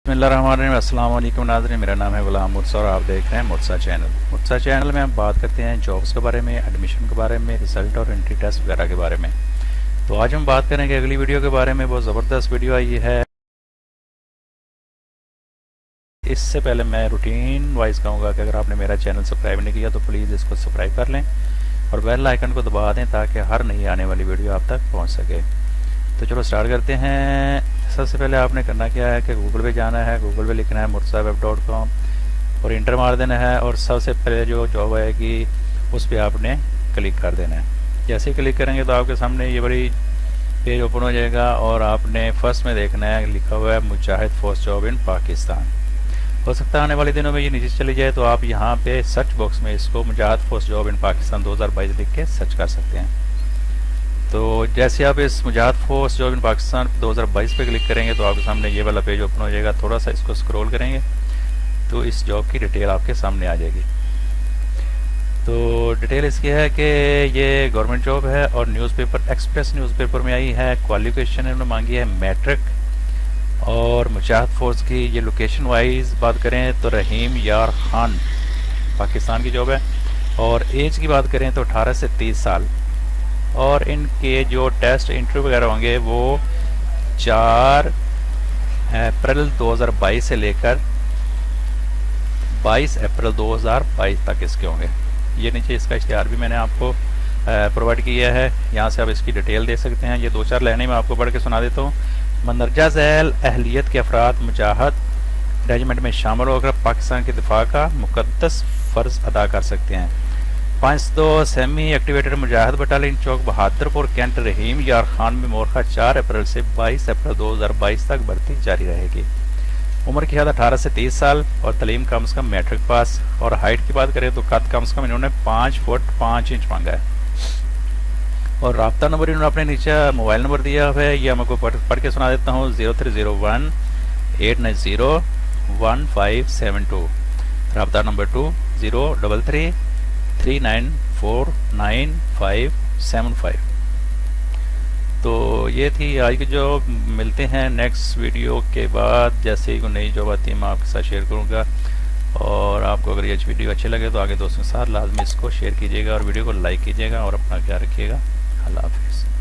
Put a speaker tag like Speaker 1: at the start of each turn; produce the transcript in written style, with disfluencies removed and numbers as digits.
Speaker 1: बिस्मिल्लाहिर्रहमानिर्रहीम। अस्सलाम वालेकुम नाज़रीन, मेरा नाम है गुलाम मुर्सा और आप देख रहे हैं मुर्सा चैनल। मुर्सा चैनल में हम बात करते हैं जॉब्स के बारे में, एडमिशन के बारे में, रिज़ल्ट और एंट्री टेस्ट वगैरह के बारे में। तो आज हम बात करेंगे अगली वीडियो के बारे में। बहुत ज़बरदस्त वीडियो आई है। इससे पहले मैं रूटीन वाइज कहूँगा कि अगर आपने मेरा चैनल सब्सक्राइब नहीं किया तो प्लीज़ इसको सब्सक्राइब कर लें और बेल आइकन को दबा दें ताकि हर नई आने वाली वीडियो आप तक पहुँच सके। तो चलो स्टार्ट करते हैं। सबसे पहले आपने करना क्या है कि गूगल पे जाना है, गूगल पे लिखना है mursaweb.com और इंटर मार देना है और सबसे पहले जो जॉब आएगी उस पर आपने क्लिक कर देना है। जैसे ही क्लिक करेंगे तो आपके सामने ये बड़ी पेज ओपन हो जाएगा और आपने फर्स्ट में देखना है लिखा हुआ है मुजाहिद फौज जॉब इन पाकिस्तान। हो सकता है आने वाले दिनों में ये नीचे चली जाए तो आप यहाँ पे सर्च बॉक्स में इसको मुजाहिद फौज जॉब इन पाकिस्तान 2022 लिख के सर्च कर सकते हैं। तो जैसे आप इस मुजाहिद फौज जॉब इन पाकिस्तान 2022 पे क्लिक करेंगे तो आपके सामने ये वाला पेज ओपन हो जाएगा। थोड़ा सा इसको स्क्रॉल करेंगे तो इस जॉब की डिटेल आपके सामने आ जाएगी। तो डिटेल इसकी है कि ये गवर्नमेंट जॉब है और न्यूज़पेपर एक्सप्रेस न्यूज़पेपर में आई है। क्वालिफिकेशन इन्होंने मांगी है मैट्रिक और मुजाहिद फौज की ये लोकेशन वाइज बात करें तो रहीम यार खान पाकिस्तान की जॉब है और एज की बात करें तो 18 से 30 साल और इनके जो टेस्ट इंटरव्यू वगैरह होंगे वो 4 अप्रैल 2022 से लेकर 22 अप्रैल 2022 तक इसके होंगे। ये नीचे इसका इश्तिहार भी मैंने आपको प्रोवाइड किया है, यहाँ से आप इसकी डिटेल दे सकते हैं। ये 2-4 लाइनें मैं आपको पढ़ के सुना देता हूँ। मंदरजा झैल अहलियत के अफराद मुजाहिद रेजिमेंट में शामिल होकर पाकिस्तान के दिफा का मुकद्दस फ़र्ज अदा कर सकते हैं। 5 सेमी एक्टिवेटेड मुजाहिद बटालियन चौक बहादुरपुर कैंट रहीम यार खान में मोरखा 4 अप्रैल से 22 अप्रैल 2022 तक भर्ती जारी रहेगी। उम्र की हद 18 से 30 साल और तलीम कम से कम मैट्रिक पास और हाइट की बात करें तो कद कम से कम इन्होंने 5 फुट 5 इंच मांगा है और राब्ता नंबर इन्होंने अपने नीचे मोबाइल नंबर दिया हुआ है। ये मैं आपको पढ़ के सुना देता हूँ। 0301 890 1572। राब्ता नंबर 2 033 3949575। तो ये थी आज की जॉब। मिलते हैं नेक्स्ट वीडियो के बाद। जैसे ही कोई नई जॉब आती है मैं आपके साथ शेयर करूँगा और आपको अगर ये वीडियो अच्छे लगे तो आगे दोस्तों के साथ लाजमी इसको शेयर कीजिएगा और वीडियो को लाइक कीजिएगा और अपना ख्याल रखिएगा। अल्लाह हाफिज़।